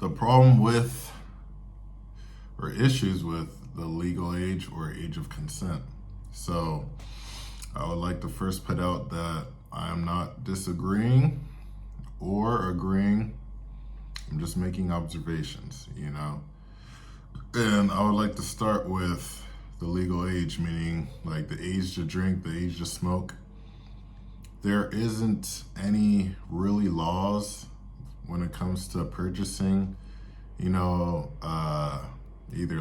the problem with or issues with the legal age or age of consent. So I would like to first put out that I am not disagreeing or agreeing. I'm just making observations, And I would like to start with the legal age, meaning like the age to drink, the age to smoke. There isn't any really laws when it comes to purchasing, either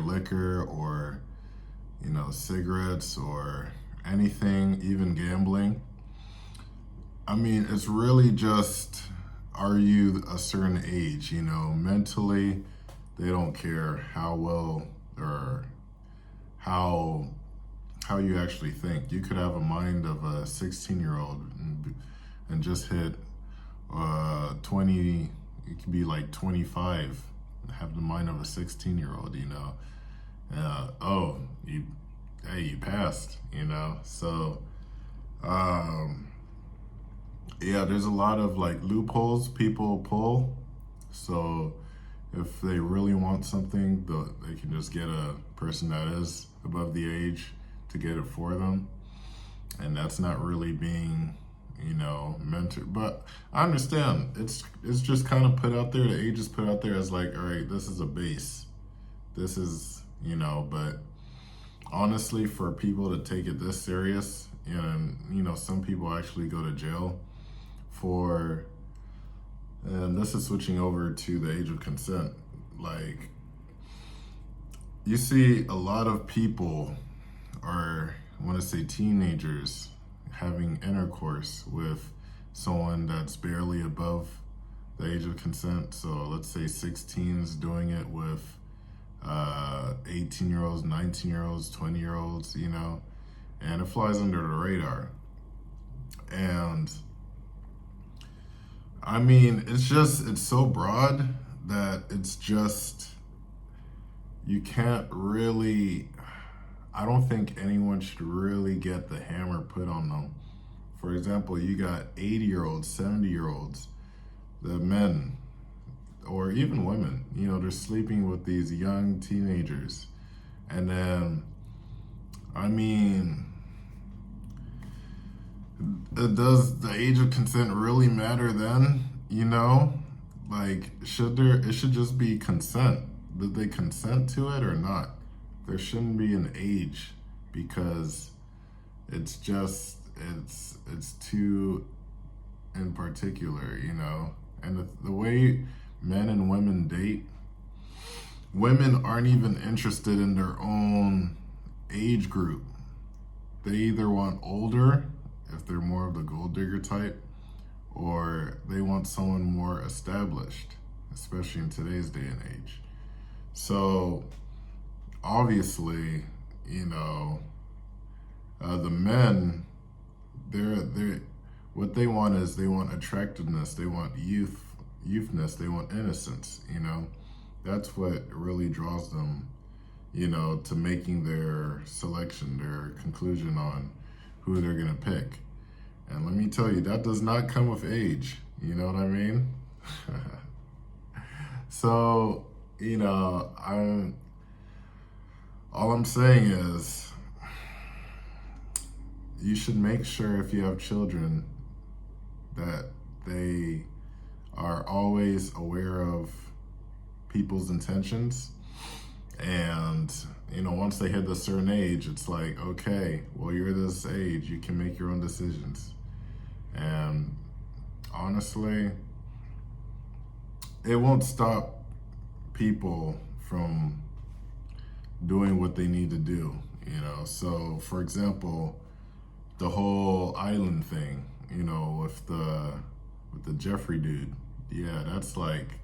liquor or, cigarettes or anything, even gambling. I mean, it's really just, are you a certain age, mentally, they don't care how well or how you actually think. You could have a mind of a 16-year-old and just hit 20, it could be like 25, and have the mind of a 16-year-old, you passed, So, yeah, there's a lot of like loopholes people pull. So if they really want something, they can just get a person that is above the age to get it for them. And that's not really being, mentored. But I understand it's just kind of put out there. The age is put out there as like, all right, this is a base. This is, but honestly, for people to take it this serious, and, some people actually go to jail for, and this is switching over to the age of consent. Like, you see a lot of people, or I want to say teenagers, having intercourse with someone that's barely above the age of consent. So let's say 16s doing it with 18-year-olds, 19-year-olds, 20-year-olds, and it flies under the radar. And I mean, it's so broad that you can't really, I don't think anyone should really get the hammer put on them. For example, you got 80-year-olds, 70-year-olds, the men, or even women, they're sleeping with these young teenagers. And then, I mean, does the age of consent really matter then? Like, it should just be consent. Did they consent to it or not? There shouldn't be an age, because it's too in particular, and the way men and women date, women aren't even interested in their own age group. They either want older, if they're more of the gold digger type, or they want someone more established, especially in today's day and age. So obviously, the men, they're what they want is, they want attractiveness, they want youthness, they want innocence. That's what really draws them, to making their selection, their conclusion on who they're gonna pick. And let me tell you, that does not come with age. You know what I mean? So, all I'm saying is, you should make sure, if you have children, that they are always aware of people's intentions. And, once they hit a certain age, it's like, okay, well, you're this age, you can make your own decisions. And honestly, it won't stop people from doing what they need to do, So, for example, the whole island thing, with the Jeffrey dude, yeah, that's like,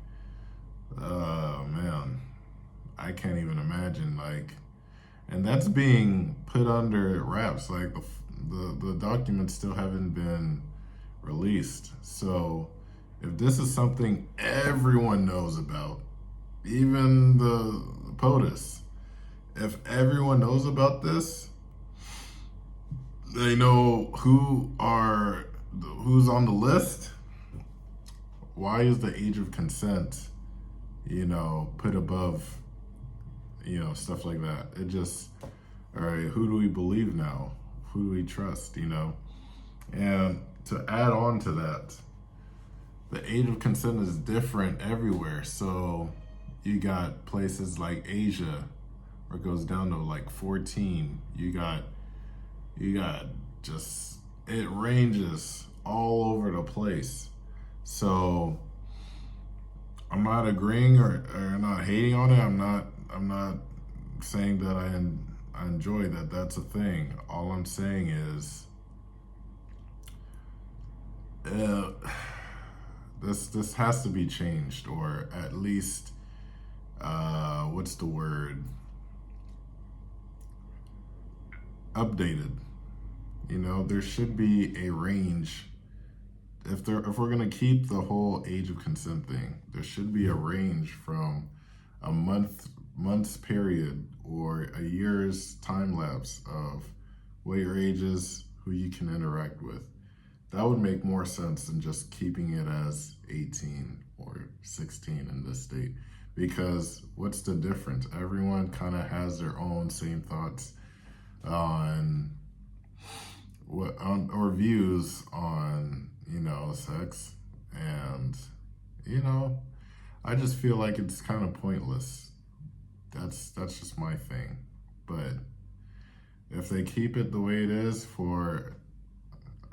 man, I can't even imagine, like, and that's being put under wraps. Like, the documents still haven't been released. So if this is something everyone knows about, even the POTUS, if everyone knows about this, they know who's on the list. Why is the age of consent put above, stuff like that. It just, all right, who do we believe now? Who do we trust, And to add on to that, the age of consent is different everywhere. So you got places like Asia where it goes down to like 14. You got just, it ranges all over the place. So I'm not agreeing or not hating on it. I'm not saying that I enjoy that. That's a thing. All I'm saying is this has to be changed, or at least what's the word? Updated. There should be a range. If we're gonna keep the whole age of consent thing, there should be a range from a month's period or a year's time lapse of what your age is, who you can interact with. That would make more sense than just keeping it as 18 or 16 in this state. Because what's the difference? Everyone kind of has their own same thoughts on or views on sex, and I just feel like it's kind of pointless. That's just my thing. But if they keep it the way it is for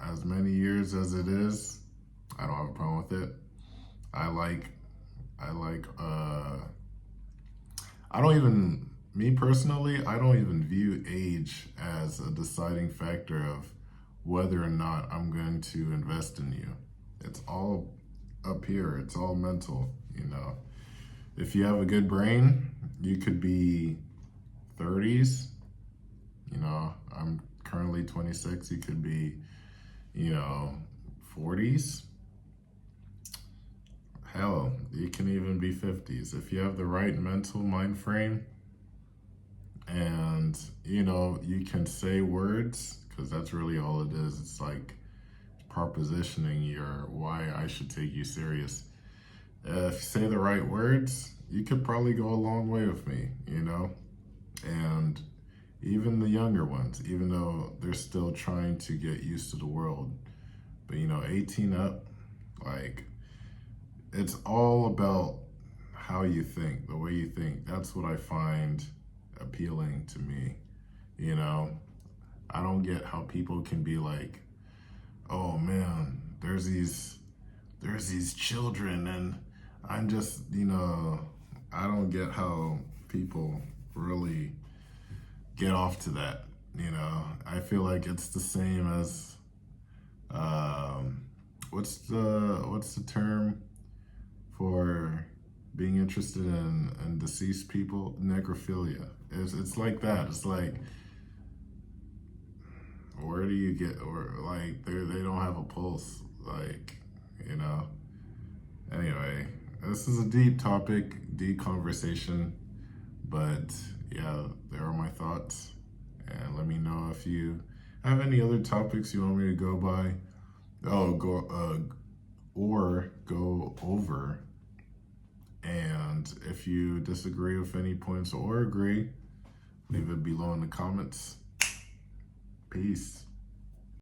as many years as it is, I don't have a problem with it. Me personally, I don't even view age as a deciding factor of whether or not I'm going to invest in you. It's all up here. It's all mental, If you have a good brain, you could be 30s. I'm currently 26. You could be, 40s. Hell, you can even be 50s. If you have the right mental mind frame, and you can say words, because that's really all it is. It's like propositioning your why I should take you serious. If you say the right words, you could probably go a long way with me, and even the younger ones, even though they're still trying to get used to the world. But 18 up, like, it's all about how you think, the way you think. That's what I find appealing to me. I don't get how people can be like, oh man, there's these children, and I'm just, I don't get how people really get off to that. I feel like it's the same as what's the term for being interested in deceased people? Necrophilia. It's like that. It's like, where do you get, or like they don't have a pulse, like, Anyway, this is a deep topic, deep conversation, but yeah, there are my thoughts. And let me know if you have any other topics you want me to go by. Go over. And if you disagree with any points or agree, leave it below in the comments. Peace.